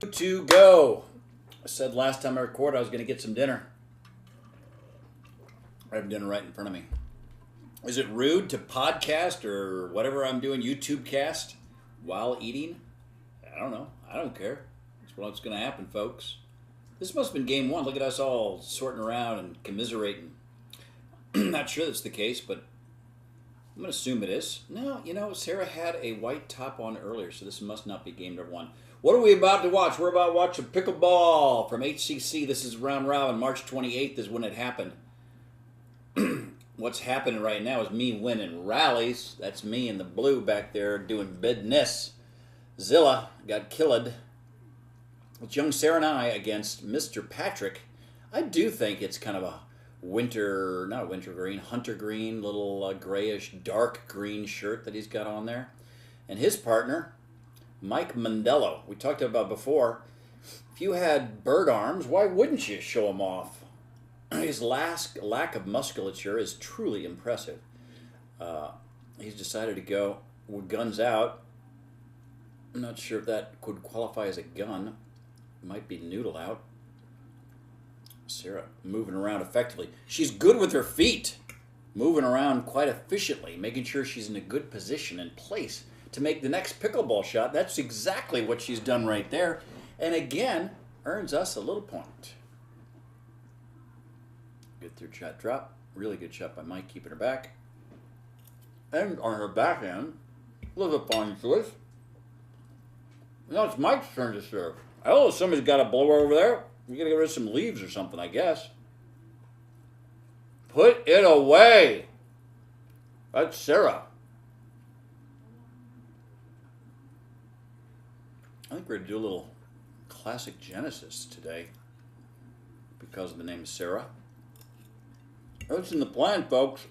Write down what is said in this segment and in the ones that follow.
To go. I said last time I recorded I was going to get some dinner. I have dinner right in front of me. Is it rude to podcast or whatever I'm doing, YouTube cast, while eating? I don't know. I don't care. That's what's going to happen, folks. This must have been game one. Look at us all sorting around and commiserating. Not sure that's the case, but I'm going to assume it is. No, Sarah had a white top on earlier, so this must not be game number one. What are we about to watch? We're about to watch a pickleball from HCC. This is round robin. March 28th is when it happened. What's happening right now is me winning rallies. That's me in the blue back there doing business. Zilla got killed. It's young Sarah and I against Mr. Patrick. I do think it's kind of a not a winter green, hunter green, little grayish, dark green shirt that he's got on there. And his partner, Mike Mondello, we talked about before. If you had bird arms, why wouldn't you show them off? His lack of musculature is truly impressive. He's decided to go with guns out. I'm not sure if that could qualify as a gun. It might be noodle out. Sarah moving around effectively. She's good with her feet. Moving around quite efficiently, making sure she's in a good position and place to make the next pickleball shot. That's exactly what she's done right there. And again, earns us a little point. Good third shot drop. Really good shot by Mike, keeping her back. And on her backhand, was a fine choice. Now it's Mike's turn to serve. Oh, somebody's got a blower over there. You gotta get rid of some leaves or something, I guess. Put it away. That's Sarah. I think we're going to do a little classic Genesis today because of the name Sarah. That's in the plan, folks.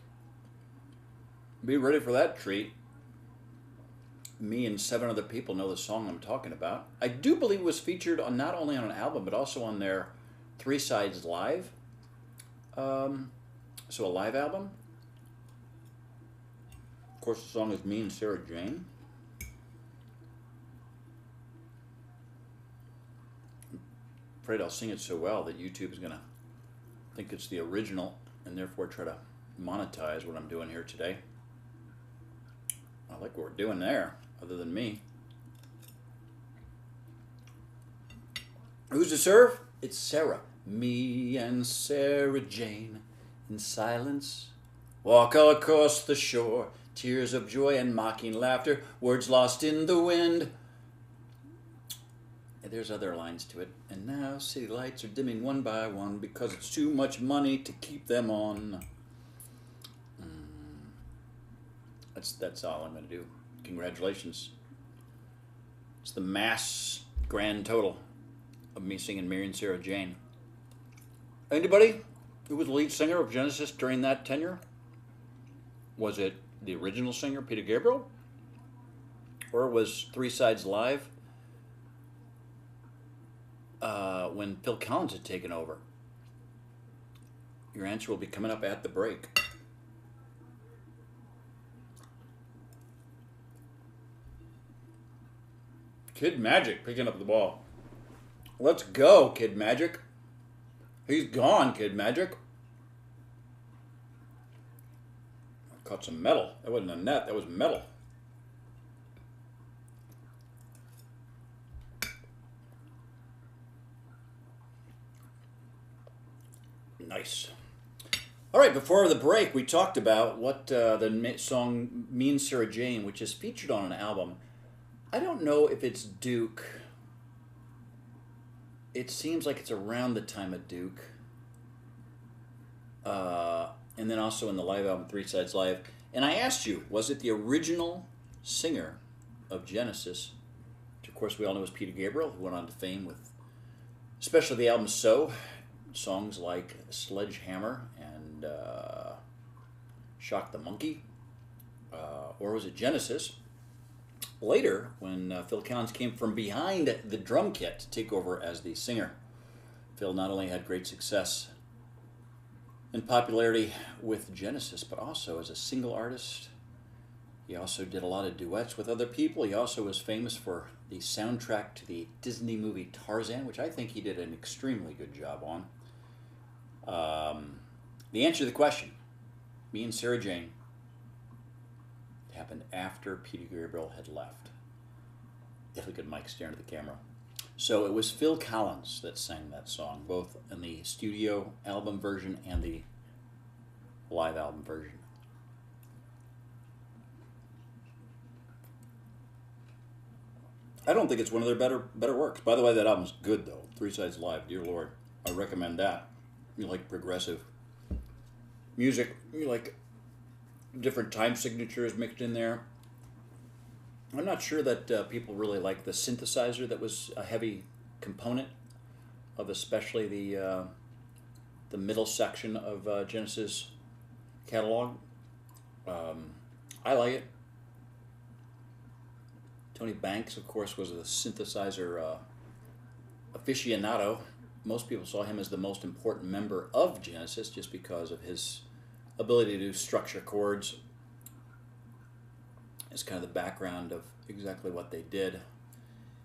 Be ready for that treat. Me and 7 other people know the song I'm talking about. I do believe it was featured on not only on an album, but also on their 3 Sides Live. So a live album. Of course, the song is Me and Sarah Jane. I'm afraid I'll sing it so well that YouTube is going to think it's the original and therefore try to monetize what I'm doing here today. I like what we're doing there, other than me. Who's to serve? It's Sarah. Me and Sarah Jane in silence walk across the shore, tears of joy and mocking laughter, words lost in the wind. And there's other lines to it. And now city lights are dimming one by one because it's too much money to keep them on. That's all I'm going to do. Congratulations. It's the mass grand total of me singing Mary and Sarah Jane. Anybody who was the lead singer of Genesis during that tenure? Was it the original singer, Peter Gabriel? Or was 3 Sides Live when Phil Collins had taken over? Your answer will be coming up at the break. Kid Magic picking up the ball. Let's go, Kid Magic. He's gone, Kid Magic. I caught some metal. That wasn't a net, that was metal. Nice. All right, before the break, we talked about what the song Me and Sarah Jane, which is featured on an album. I don't know if it's Duke. It seems like it's around the time of Duke. And then also in the live album, 3 Sides Live. And I asked you, was it the original singer of Genesis, which of course we all know is Peter Gabriel, who went on to fame with, especially the album So, songs like Sledgehammer and Shock the Monkey. Or was it Genesis? Later, when Phil Collins came from behind the drum kit to take over as the singer, Phil not only had great success and popularity with Genesis, but also as a single artist. He also did a lot of duets with other people. He also was famous for the soundtrack to the Disney movie Tarzan, which I think he did an extremely good job on. The answer to the question, me and Sarah Jane, happened after Peter Gabriel had left. Look at Mike staring at the camera. So it was Phil Collins that sang that song, both in the studio album version and the live album version. I don't think it's one of their better works. By the way, that album's good though. Three Sides Live, dear Lord, I recommend that. You like progressive music, you like different time signatures mixed in there. I'm not sure that people really like the synthesizer that was a heavy component of especially the middle section of Genesis catalog. I like it. Tony Banks, of course, was a synthesizer aficionado. Most people saw him as the most important member of Genesis just because of his ability to structure chords. It's kind of the background of exactly what they did.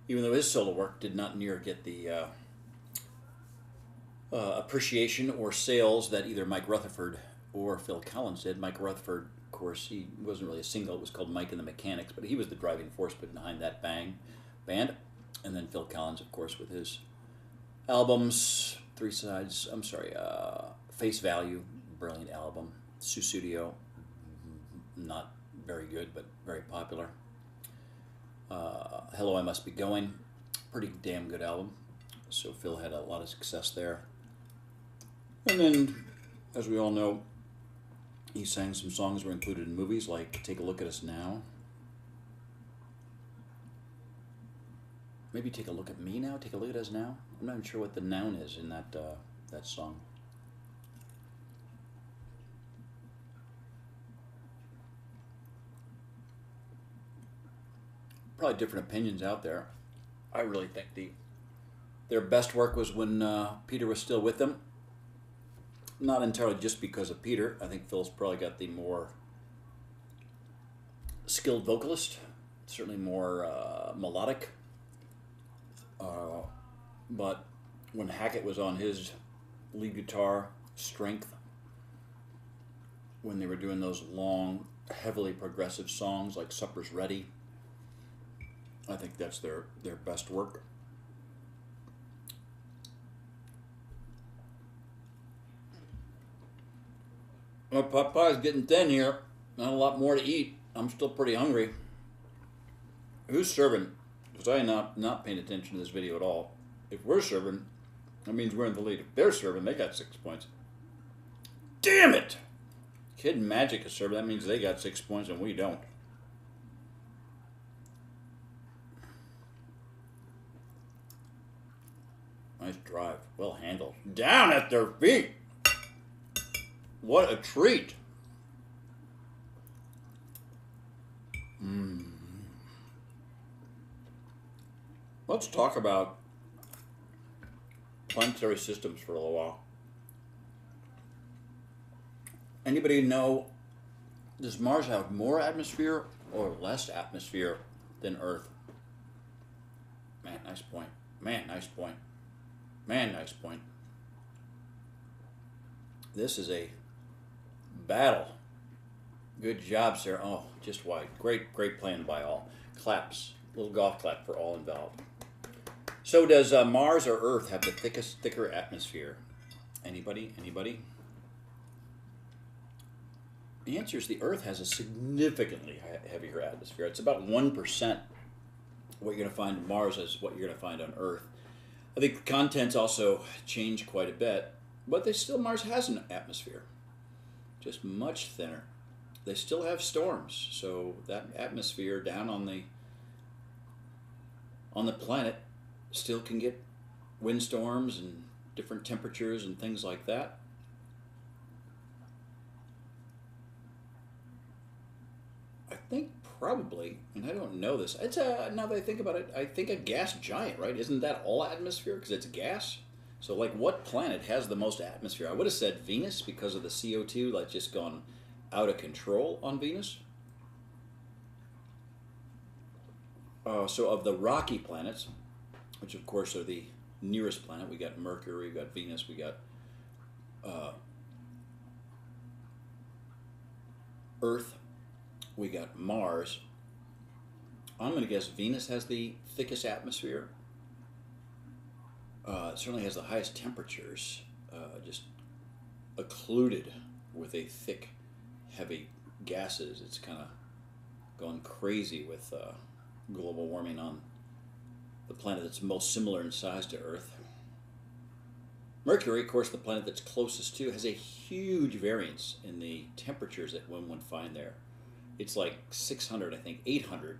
Even though his solo work did not near get the appreciation or sales that either Mike Rutherford or Phil Collins did. Mike Rutherford, of course, he wasn't really a single. It was called Mike and the Mechanics, but he was the driving force behind that band. And then Phil Collins, of course, with his albums, Face Value, brilliant album. Sussudio, not very good, but very popular. Hello, I Must Be Going, pretty damn good album. So Phil had a lot of success there. And then, as we all know, he sang some songs that were included in movies like Take a Look at Us Now. Maybe Take a Look at Me Now, Take a Look at Us Now. I'm not even sure what the noun is in that song. Probably different opinions out there. I really think their best work was when Peter was still with them. Not entirely just because of Peter. I think Phil's probably got the more skilled vocalist, certainly more melodic. But when Hackett was on his lead guitar strength, when they were doing those long, heavily progressive songs like Supper's Ready, I think that's their best work. My pot pie's getting thin here. Not a lot more to eat. I'm still pretty hungry. Who's serving? Because I am not paying attention to this video at all. If we're serving, that means we're in the lead. If they're serving, they got 6 points. Damn it! Kid Magic is serving. That means they got 6 points and we don't. Nice drive. Well handled. Down at their feet. What a treat. Let's talk about planetary systems for a little while. Anybody know, does Mars have more atmosphere or less atmosphere than Earth? Man, nice point. Man, nice point. Man, nice point. This is a battle. Good job, Sarah. Oh, just wide. Great playing by all. Claps. Little golf clap for all involved. So does Mars or Earth have the thicker atmosphere? Anybody? Anybody? The answer is the Earth has a significantly heavier atmosphere. It's about 1% what you're going to find on Mars is what you're going to find on Earth. I think the contents also change quite a bit, but Mars has an atmosphere, just much thinner. They still have storms, so that atmosphere down on the planet still can get windstorms and different temperatures and things like that. I think probably, and I don't know this, it's now that I think about it, I think a gas giant, right? Isn't that all atmosphere because it's gas? So like what planet has the most atmosphere? I would have said Venus because of the CO2 like just gone out of control on Venus. So of the rocky planets, which of course are the nearest planet, we got Mercury, we got Venus, we got Earth, we got Mars. I'm going to guess Venus has the thickest atmosphere. It certainly has the highest temperatures, just occluded with a thick, heavy gases. It's kind of gone crazy with global warming on the planet that's most similar in size to Earth. Mercury, of course, the planet that's closest to, has a huge variance in the temperatures that one would find there. It's like 600, I think, 800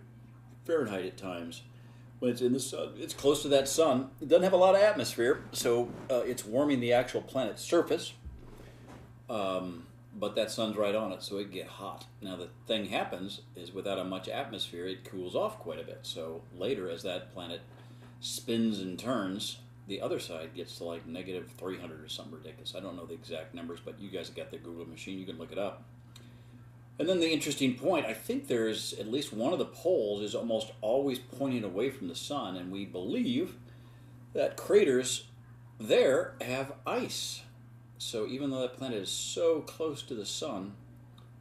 Fahrenheit at times. When it's in the sun, it's close to that sun. It doesn't have a lot of atmosphere, so it's warming the actual planet's surface. But that sun's right on it, so it get hot. Now the thing happens is without a much atmosphere, it cools off quite a bit. So later, as that planet spins and turns, the other side gets to like negative 300 or something ridiculous. I don't know the exact numbers, but you guys have got the Google machine. You can look it up. And then the interesting point, I think there's at least one of the poles is almost always pointing away from the sun, and we believe that craters there have ice. So even though that planet is so close to the sun,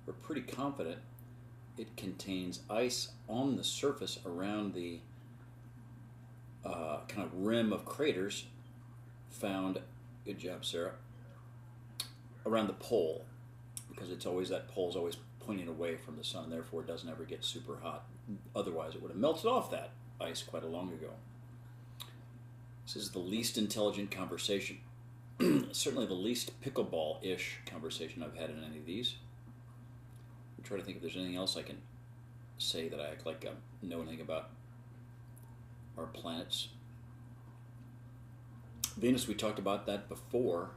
we're pretty confident it contains ice on the surface around the kind of rim of craters found, good job Sarah, around the pole, because it's always, that pole's always pointing away from the sun, therefore it doesn't ever get super hot. Otherwise it would have melted off that ice quite a long ago. This is the least intelligent conversation. Certainly the least pickleball-ish conversation I've had in any of these. I'm trying to think if there's anything else I can say that I act like I know anything about our planets. Venus, we talked about that before.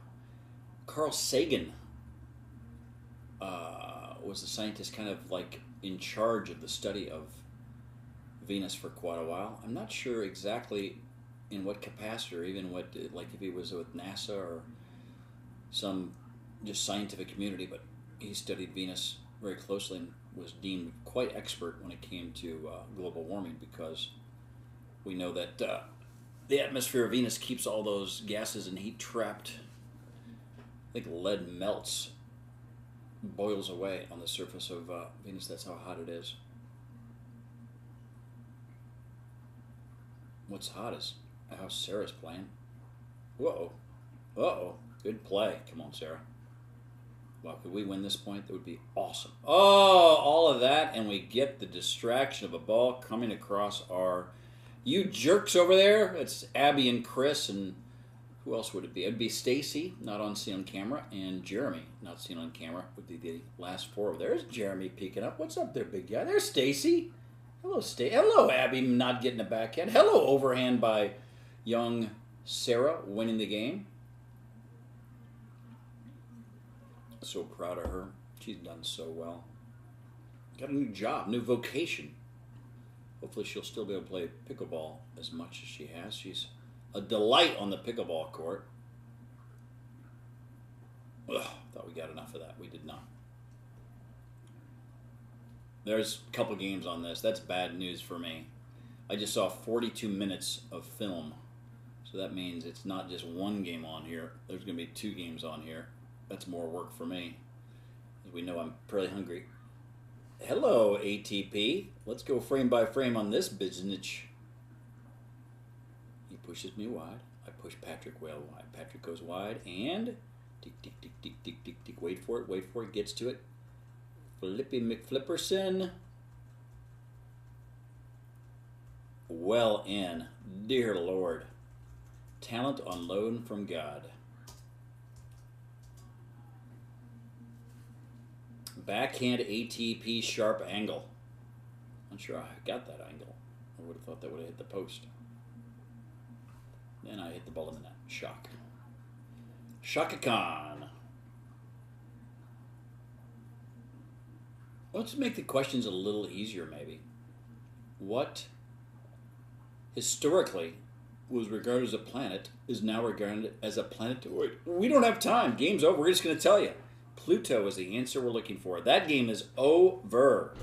Carl Sagan was the scientist kind of like in charge of the study of Venus for quite a while. I'm not sure exactly in what capacity, or even what, like if he was with NASA or some just scientific community, but he studied Venus very closely and was deemed quite expert when it came to global warming, because we know that the atmosphere of Venus keeps all those gases and heat trapped. I think lead melts, boils away on the surface of Venus. That's how hot it is. What's hot is how Sarah's playing. Whoa. Uh-oh. Good play. Come on, Sarah. Well, could we win this point? That would be awesome. Oh, all of that, and we get the distraction of a ball coming across our... You jerks over there. It's Abby and Chris, and who else would it be? It'd be Stacy, not on seen on camera, and Jeremy, not seen on camera, would be the last four. There's Jeremy peeking up. What's up there, big guy? There's Stacy. Hello, Stacy. Hello, Abby, not getting a backhand. Hello, overhand by young Sarah, winning the game. So proud of her. She's done so well. Got a new job, new vocation. Hopefully she'll still be able to play pickleball as much as she has. She's a delight on the pickleball court. Ugh, thought we got enough of that. We did not. There's a couple games on this. That's bad news for me. I just saw 42 minutes of film. So that means it's not just one game on here. There's going to be 2 games on here. That's more work for me. As we know, I'm pretty hungry. Hello, ATP. Let's go frame by frame on this business. He pushes me wide. I push Patrick well wide. Patrick goes wide and tick, tick, tick, tick, tick, tick, tick. Wait for it, gets to it. Flippy McFlipperson. Well in. Dear Lord. Talent on loan from God. Backhand ATP sharp angle. Not sure I got that angle. I would have thought that would have hit the post. Then I hit the ball in the net. Shock. Shaka Khan. Let's make the questions a little easier, maybe. What historically was regarded as a planet is now regarded as a planetoid? We don't have time. Game's over. We're just going to tell you. Pluto is the answer we're looking for. That game is over.